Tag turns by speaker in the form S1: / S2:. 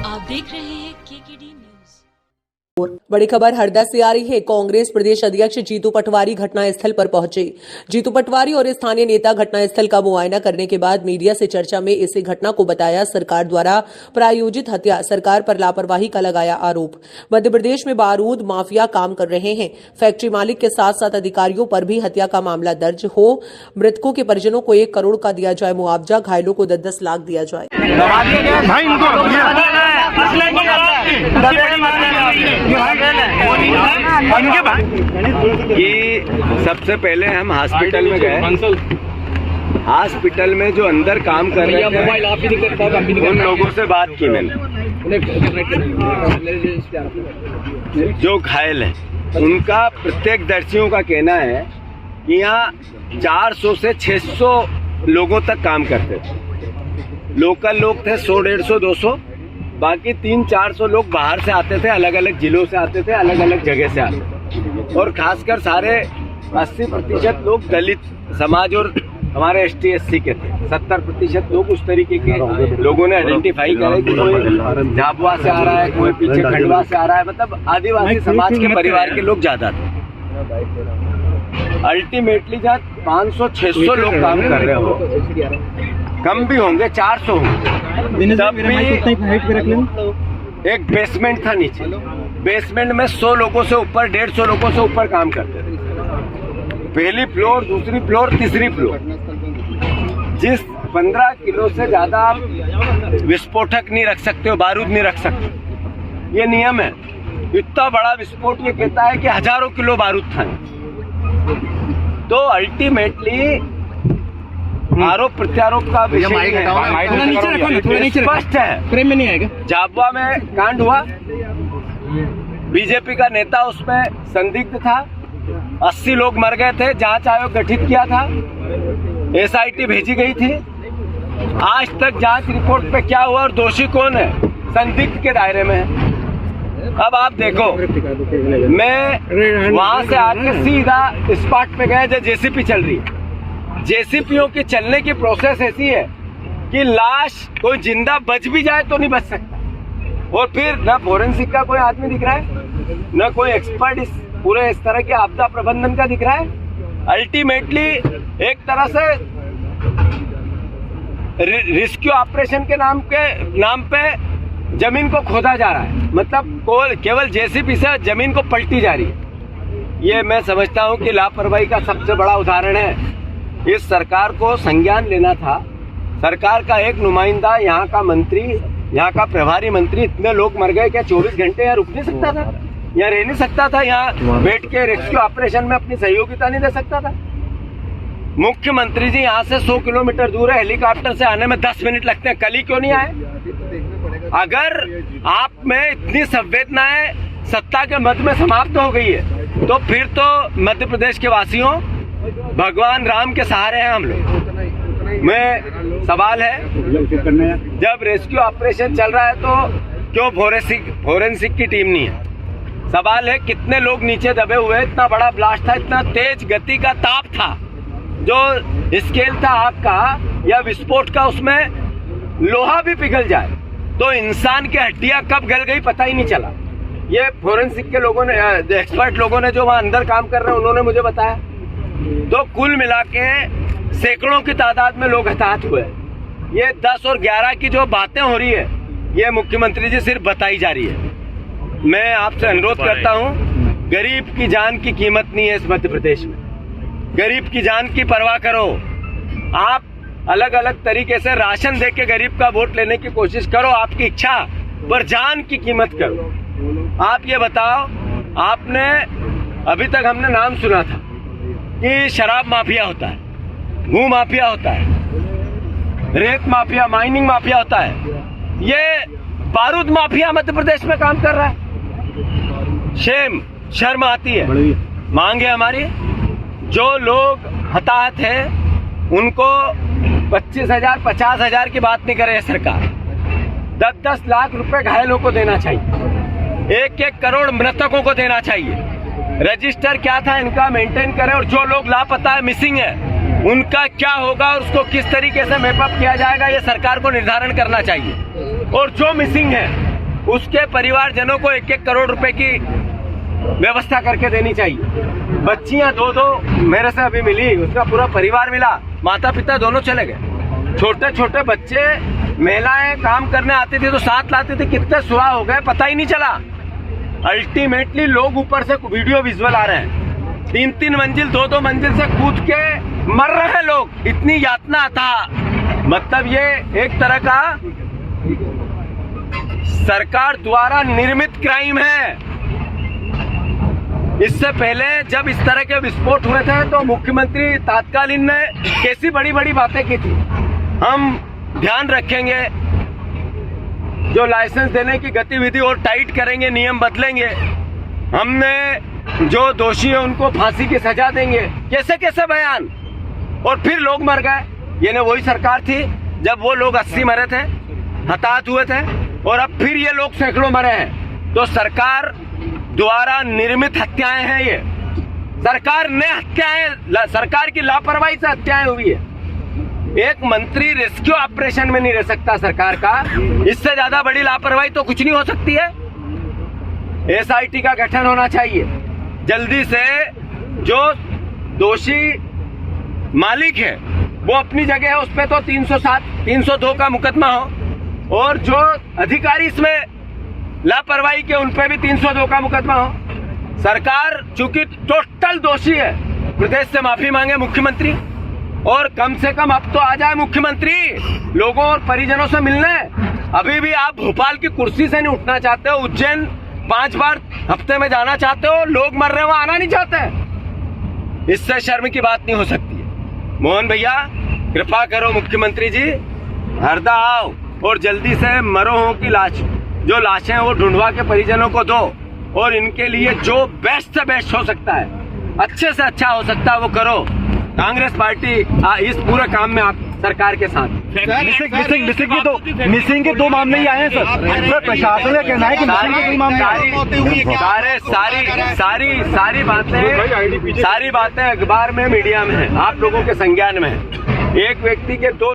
S1: आप देख रहे हैं केकेडी न्यूज।
S2: बड़ी खबर हरदा से आ रही है। कांग्रेस प्रदेश अध्यक्ष जीतू पटवारी घटनास्थल पर पहुंचे। जीतू पटवारी और स्थानीय नेता घटनास्थल का मुआयना करने के बाद मीडिया से चर्चा में इस घटना को बताया सरकार द्वारा प्रायोजित हत्या, सरकार पर लापरवाही का लगाया आरोप। मध्य प्रदेश में बारूद माफिया काम कर रहे हैं। फैक्ट्री मालिक के साथ साथ अधिकारियों पर भी हत्या का मामला दर्ज हो। मृतकों के परिजनों को 1 करोड़ का दिया जाए मुआवजा, घायलों को 10-10 लाख दिया जाए।
S3: कि सबसे पहले हम हॉस्पिटल में गए। हॉस्पिटल में जो अंदर काम कर रहे थे उन लोगों से बात की मैंने। जो घायल हैं उनका प्रत्यक्षदर्शियों का कहना है कि यहाँ 400 से 600 लोगों तक काम करते थे। लोकल लोग थे 100, 150, 200, बाकी 300-400 लोग बाहर से आते थे, अलग अलग जिलों से आते थे, अलग अलग जगह से आते थे। और खासकर सारे 80% लोग दलित समाज और हमारे ST SC के थे। 70% लोग उस तरीके के लोगों ने आइडेंटिफाई करे कि कोई झाबुआ से आ रहा है, कोई पीछे खंडवा से आ रहा है, मतलब आदिवासी समाज के परिवार के लोग ज्यादा थे। अल्टीमेटली जहाँ 500-600 लोग काम कर रहे हो, कम भी होंगे, 400 होंगे, तब भी एक बेसमेंट था नीचे। बेसमेंट में 100 लोगों से ऊपर, 150 लोगों से ऊपर काम करते थे। पहली फ्लोर, दूसरी फ्लोर, तीसरी फ्लोर। जिस 15 किलो से ज्यादा आप विस्फोटक नहीं रख सकते हो, बारूद नहीं रख सकते, ये नियम है। इतना बड़ा विस्फोट ये कहता है कि हजारों किलो बारूद था। तो अल्टीमेटली आरोप प्रत्यारोप का विषय स्पष्ट है। फ्रेम में नहीं आएगा। झाबुआ में कांड हुआ, बीजेपी का नेता उसमें संदिग्ध था, 80 लोग मर गए थे, जांच आयोग गठित किया था, SIT भेजी गई थी। आज तक जांच रिपोर्ट पे क्या हुआ और दोषी कौन है, संदिग्ध के दायरे में है। अब आप देखो, मैं वहां से आके सीधा स्पॉट पे गया जब JCP चल रही है। JCPओं की चलने की प्रोसेस ऐसी है कि लाश कोई जिंदा बच भी जाए तो नहीं बच सकता। और फिर न फोरेंसिक का कोई आदमी दिख रहा है, न कोई एक्सपर्ट इस पूरे इस तरह के आपदा प्रबंधन का दिख रहा है। अल्टीमेटली एक तरह से रेस्क्यू ऑपरेशन के नाम पे जमीन को खोदा जा रहा है। मतलब केवल JCP से जमीन को पलटी जा रही है। ये मैं समझता हूँ कि लापरवाही का सबसे बड़ा उदाहरण है। इस सरकार को संज्ञान लेना था। सरकार का एक नुमाइंदा, यहाँ का मंत्री, यहाँ का प्रभारी मंत्री, इतने लोग मर गए, क्या 24 घंटे यहाँ रुक नहीं सकता था? यहाँ रह नहीं सकता था? यहाँ बैठ के रेस्क्यू ऑपरेशन में अपनी सहयोगिता नहीं दे सकता था? मुख्यमंत्री जी यहाँ से 100 किलोमीटर दूर है, हेलीकॉप्टर से आने में 10 मिनट लगते हैं, कल ही क्यों नहीं आए? अगर आप में इतनी संवेदनाएं सत्ता के मद में समाप्त हो गई है, तो फिर तो मध्य प्रदेश के वासियों, भगवान राम के सहारे हैं हम लोग। मैं सवाल है, जब रेस्क्यू ऑपरेशन चल रहा है तो क्यों फोरेंसिक की टीम नहीं है? सवाल है, कितने लोग नीचे दबे हुए? इतना बड़ा ब्लास्ट था, इतना तेज गति का ताप था, जो स्केल था आग का या विस्फोट का, उसमें लोहा भी पिघल जाए तो इंसान की हड्डियां कब गल गई पता ही नहीं चला। ये फोरेंसिक के लोगों ने, एक्सपर्ट लोगों ने जो वहां अंदर काम कर रहे हैं, उन्होंने मुझे बताया। तो कुल मिला के सैकड़ों की तादाद में लोग हताहत हुए। ये 10 और 11 की जो बातें हो रही है, ये मुख्यमंत्री जी सिर्फ बताई जा रही है। मैं आपसे अनुरोध करता हूं, गरीब की जान की कीमत नहीं है इस मध्य प्रदेश में। गरीब की जान की परवाह करो। आप अलग अलग तरीके से राशन दे के गरीब का वोट लेने की कोशिश करो, आपकी इच्छा, पर जान की कीमत करो। आप ये बताओ, आपने अभी तक हमने नाम सुना था कि शराब माफिया होता है, भू माफिया होता है, रेत माफिया, माइनिंग माफिया होता है। ये बारूद माफिया मध्य प्रदेश में काम कर रहा है। शर्म आती है। मांगे हमारी, जो लोग हताहत हैं उनको 25,000, 50,000 की बात नहीं करे सरकार, 10-10 लाख रुपए घायलों को देना चाहिए, 1-1 करोड़ मृतकों को देना चाहिए। रजिस्टर क्या था इनका मेंटेन करें, और जो लोग लापता है, मिसिंग है, उनका क्या होगा और उसको किस तरीके से मैपअप किया जाएगा, ये सरकार को निर्धारण करना चाहिए। और जो मिसिंग है उसके परिवारजनों को 1-1 करोड़ रुपए की व्यवस्था करके देनी चाहिए। बच्चियां 2-2 मेरे से अभी मिली, उसका पूरा परिवार मिला, माता पिता दोनों चले गए। छोटे छोटे बच्चे, महिलाएं काम करने आती थी तो साथ लाती थी, कितने सुहा हो गए पता ही नहीं चला। अल्टीमेटली लोग ऊपर से वीडियो विजुअल आ रहे हैं, 3-3 मंजिल 2-2 मंजिल से कूद के मर रहे हैं लोग, इतनी यातना था। मतलब ये एक तरह का सरकार द्वारा निर्मित क्राइम है। इससे पहले जब इस तरह के विस्फोट हुए थे तो मुख्यमंत्री तात्कालीन ने कैसी बड़ी बड़ी बातें की थी, हम ध्यान रखेंगे, जो लाइसेंस देने की गतिविधि और टाइट करेंगे, नियम बदलेंगे, हमने जो दोषी है उनको फांसी की सजा देंगे, कैसे कैसे बयान। और फिर लोग मर गए। ये वही सरकार थी जब वो लोग 80 मरे थे, हताहत हुए थे, और अब फिर ये लोग सैकड़ों मरे हैं। तो सरकार द्वारा निर्मित हत्याएं हैं ये, सरकार ने हत्याएं, सरकार की लापरवाही से हत्याएं हुई है। एक मंत्री रेस्क्यू ऑपरेशन में नहीं रह सकता सरकार का, इससे ज्यादा बड़ी लापरवाही तो कुछ नहीं हो सकती है। SIT का गठन होना चाहिए जल्दी से, जो दोषी मालिक है वो अपनी जगह है, उस पे तो 307, 302 का मुकदमा हो, और जो अधिकारी इसमें लापरवाही के उन पे भी 302 का मुकदमा हो। सरकार चूंकि टोटल दोषी है, प्रदेश से माफी मांगे मुख्यमंत्री, और कम से कम अब तो आ जाए मुख्यमंत्री लोगों और परिजनों से मिलने। अभी भी आप भोपाल की कुर्सी से नहीं उठना चाहते हो, उज्जैन 5 बार हफ्ते में जाना चाहते हो, लोग मर रहे हैं वहां आना नहीं चाहते। इससे शर्म की बात नहीं हो सकती है। मोहन भैया कृपा करो, मुख्यमंत्री जी हरदा आओ और जल्दी से मरों की लाश, जो लाशें वो ढूंढवा के परिजनों को दो, और इनके लिए जो बेस्ट से बेस्ट हो सकता है, अच्छे से अच्छा हो सकता है वो करो। कांग्रेस पार्टी इस पूरे काम में आप सरकार के साथ।
S4: मिसिंग के 2 मामले ही आए हैं सर प्रशासन का कहना है कि
S3: सारी बातें अखबार में, मीडिया में है, आप लोगों के संज्ञान में है। एक व्यक्ति के 2